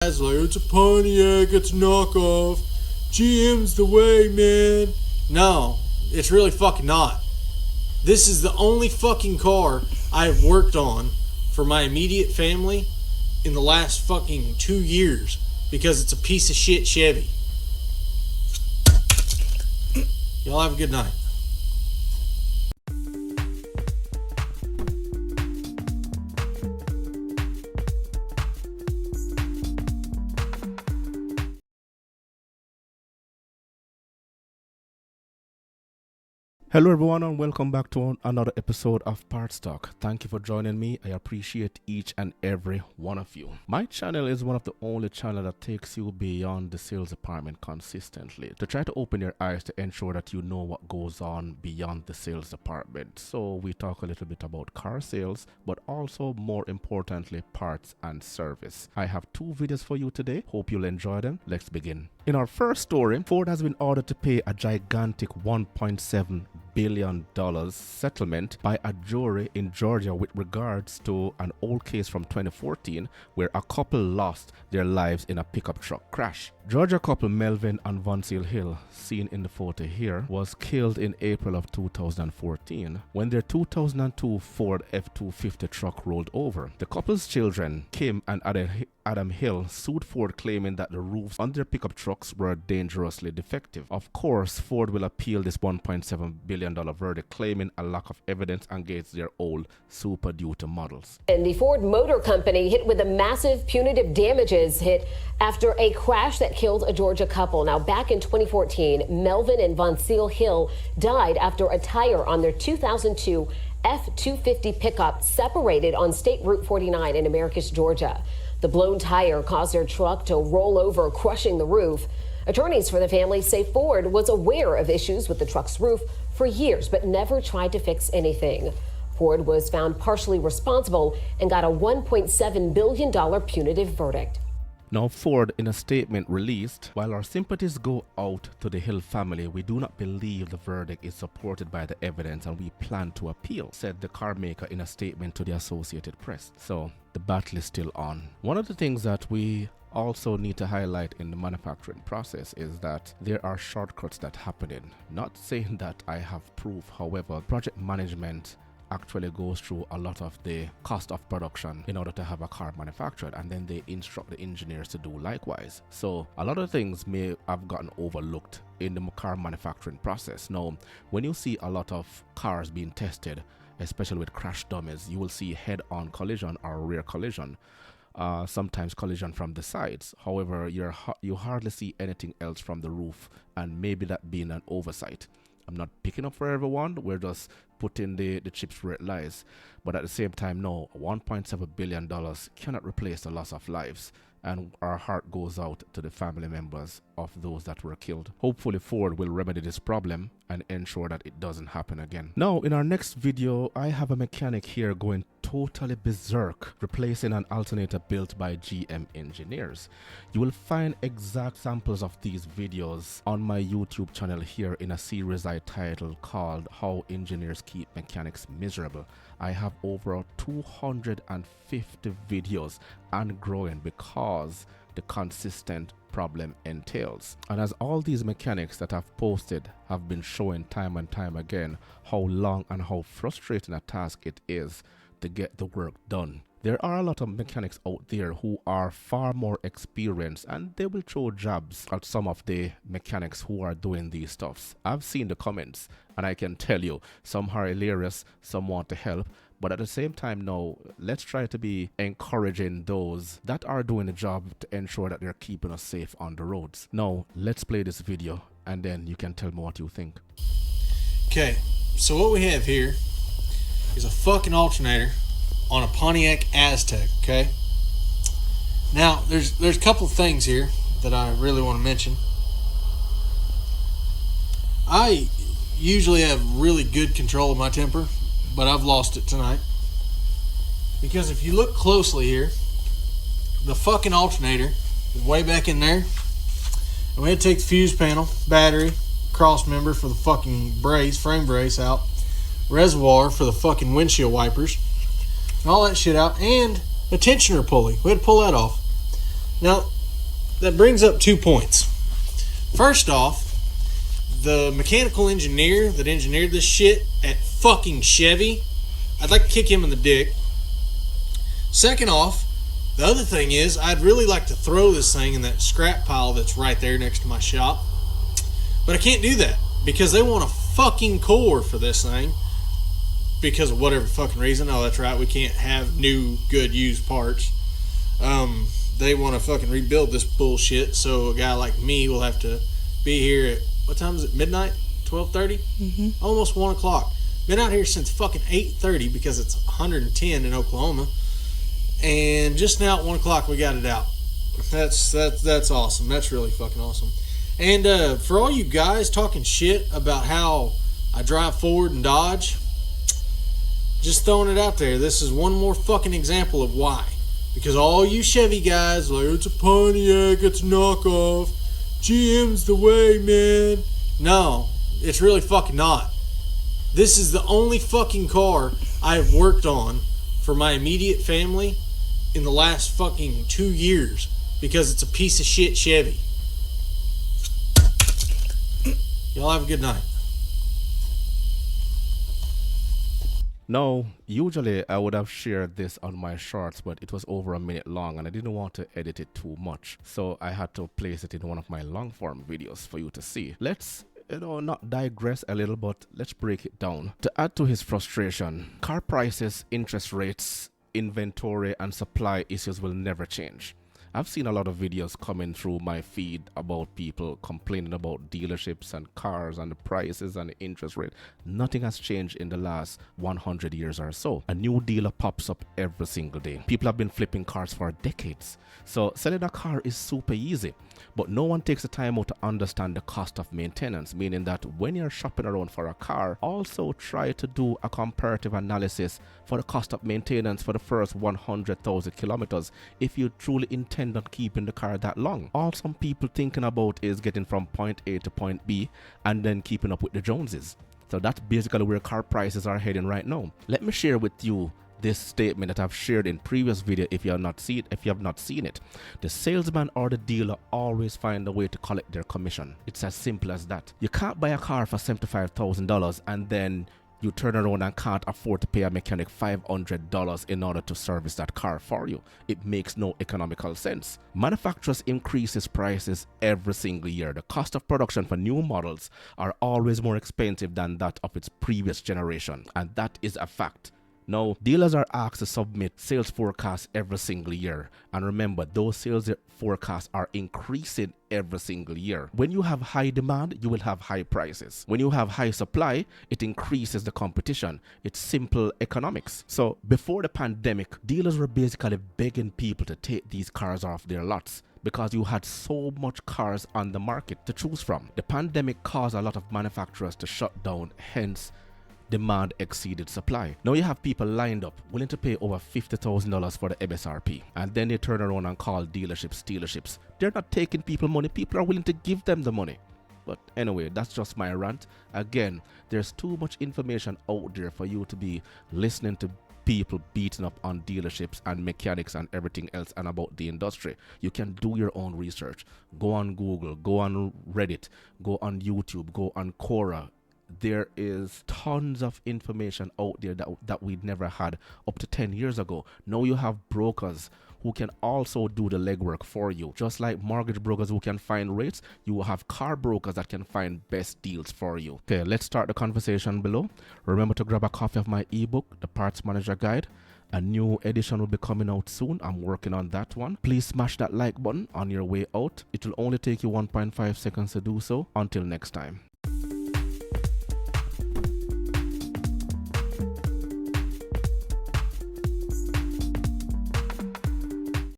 guys like, it's a Pontiac, it's a knockoff. GM's the way, man. No, it's really fucking not. This is the only fucking car I've worked on for my immediate family in the last fucking 2 years because it's a piece of shit Chevy. Y'all have a good night. Hello everyone and welcome back to another episode of Parts Talk. Thank you for joining me. I appreciate each and every one of you. My channel is one of the only channels that takes you beyond the sales department consistently to try to open your eyes to ensure that you know what goes on beyond the sales department. So we talk a little bit about car sales, but also more importantly parts and service. I have 2 videos for you today. Hope you'll enjoy them. Let's begin. In our first story, Ford has been ordered to pay a gigantic $1.7 billion settlement by a jury in Georgia with regards to an old case from 2014 where a couple lost their lives in a pickup truck crash. Georgia couple Melvin and Vonsil Hill, seen in the photo here, was killed in April of 2014 when their 2002 Ford F-250 truck rolled over. The couple's children, Kim and Adam Hill, sued Ford claiming that the roofs on their pickup trucks were dangerously defective. Of course, Ford will appeal this $1.7 billion verdict, claiming a lack of evidence against their old Super Duty models. And the Ford Motor Company hit with a massive punitive damages hit after a crash that killed a Georgia couple. Now, back in 2014, Melvin and Vonsil Hill died after a tire on their 2002 F-250 pickup separated on State Route 49 in Americus, Georgia. The blown tire caused their truck to roll over, crushing the roof. Attorneys for the family say Ford was aware of issues with the truck's roof for years, but never tried to fix anything. Ford was found partially responsible and got a $1.7 billion punitive verdict. Now, Ford, in a statement released, while our sympathies go out to the Hill family, we do not believe the verdict is supported by the evidence and we plan to appeal, said the car maker in a statement to the Associated Press. So, the battle is still on. One of the things that we also need to highlight in the manufacturing process is that there are shortcuts that happen in. Not saying that I have proof, however, project management actually goes through a lot of the cost of production in order to have a car manufactured, and then they instruct the engineers to do likewise. So a lot of things may have gotten overlooked in the car manufacturing process. Now, when you see a lot of cars being tested, especially with crash dummies, you will see head-on collision or rear collision, sometimes collision from the sides. However, you hardly see anything else from the roof, and maybe that being an oversight. I'm not picking up for everyone, we're just putting the chips where it lies. But at the same time, no, $1.7 billion cannot replace the loss of lives. And our heart goes out to the family members of those that were killed. Hopefully Ford will remedy this problem and ensure that it doesn't happen again. Now, in our next video, I have a mechanic here going totally berserk, replacing an alternator built by GM engineers. You will find exact samples of these videos on my YouTube channel here in a series I titled called How Engineers Keep Mechanics Miserable. I have over 250 videos and growing because the consistent problem entails. And as all these mechanics that I've posted have been showing time and time again how long and how frustrating a task it is to get the work done. There are a lot of mechanics out there who are far more experienced and they will throw jabs at some of the mechanics who are doing these stuffs. I've seen the comments and I can tell you some are hilarious, some want to help, but at the same time, no, let's try to be encouraging those that are doing the job to ensure that they're keeping us safe on the roads. Now, let's play this video and then you can tell me what you think. Okay, so what we have here is a fucking alternator on a Pontiac Aztek, okay? Now, there's a couple of things here that I really want to mention. I usually have really good control of my temper, but I've lost it tonight. Because if you look closely here, the fucking alternator is way back in there. And we had to take the fuse panel, battery, cross member for the fucking brace, frame brace out, reservoir for the fucking windshield wipers, and all that shit out, and a tensioner pulley. We had to pull that off. Now, that brings up 2 points. First off, the mechanical engineer that engineered this shit at fucking Chevy, I'd like to kick him in the dick. Second off, the other thing is, I'd really like to throw this thing in that scrap pile that's right there next to my shop. But I can't do that because they want a fucking core for this thing because of whatever fucking reason. Oh, that's right, we can't have new, good, used parts. They want to fucking rebuild this bullshit, so a guy like me will have to be here at, what time is it, midnight? 12:30? Mm-hmm. Almost 1 o'clock. Been out here since fucking 8:30 because it's 110 in Oklahoma. And just now at 1 o'clock we got it out. That's awesome. That's really fucking awesome. And for all you guys talking shit about how I drive Ford and Dodge, just throwing it out there, this is one more fucking example of why. Because all you Chevy guys are like, it's a Pontiac, it's a knockoff, GM's the way, man. No, it's really fucking not. This is the only fucking car I have worked on for my immediate family in the last fucking 2 years because it's a piece of shit Chevy. Y'all have a good night. No, usually I would have shared this on my shorts, but it was over a minute long and I didn't want to edit it too much. So I had to place it in one of my long form videos for you to see. Let's, not digress a little, but let's break it down. To add to his frustration, car prices, interest rates, inventory and supply issues will never change. I've seen a lot of videos coming through my feed about people complaining about dealerships and cars and the prices and the interest rate. Nothing has changed in the last 100 years or so. A new dealer pops up every single day. People have been flipping cars for decades. So selling a car is super easy, but no one takes the time out to understand the cost of maintenance, meaning that when you're shopping around for a car, also try to do a comparative analysis for the cost of maintenance for the first 100,000 kilometers if you truly intend on keeping the car that long. All some people thinking about is getting from point A to point B and then keeping up with the Joneses. So that's basically where car prices are heading right now. Let me share with you this statement that I've shared in previous video if you have not seen it. The salesman or the dealer always find a way to collect their commission. It's as simple as that. You can't buy a car for $75,000 and then you turn around and can't afford to pay a mechanic $500 in order to service that car for you. It makes no economical sense. Manufacturers increases prices every single year. The cost of production for new models are always more expensive than that of its previous generation, and that is a fact. Now, dealers are asked to submit sales forecasts every single year. And remember, those sales forecasts are increasing every single year. When you have high demand, you will have high prices. When you have high supply, it increases the competition. It's simple economics. So before the pandemic, dealers were basically begging people to take these cars off their lots because you had so much cars on the market to choose from. The pandemic caused a lot of manufacturers to shut down, hence demand exceeded supply. Now you have people lined up willing to pay over $50,000 for the MSRP, and then they turn around and call dealerships. They're not taking people money. People are willing to give them the money. But anyway, that's just my rant. Again, there's too much information out there for you to be listening to people beating up on dealerships and mechanics and everything else and about the industry. You can do your own research. Go on Google, go on Reddit, go on YouTube, go on Quora. There is tons of information out there that we never had up to 10 years ago. Now you have brokers who can also do the legwork for you. Just like mortgage brokers who can find rates, you will have car brokers that can find best deals for you. Okay, let's start the conversation below. Remember to grab a copy of my ebook, The Parts Manager Guide. A new edition will be coming out soon. I'm working on that one. Please smash that like button on your way out. It will only take you 1.5 seconds to do so. Until next time.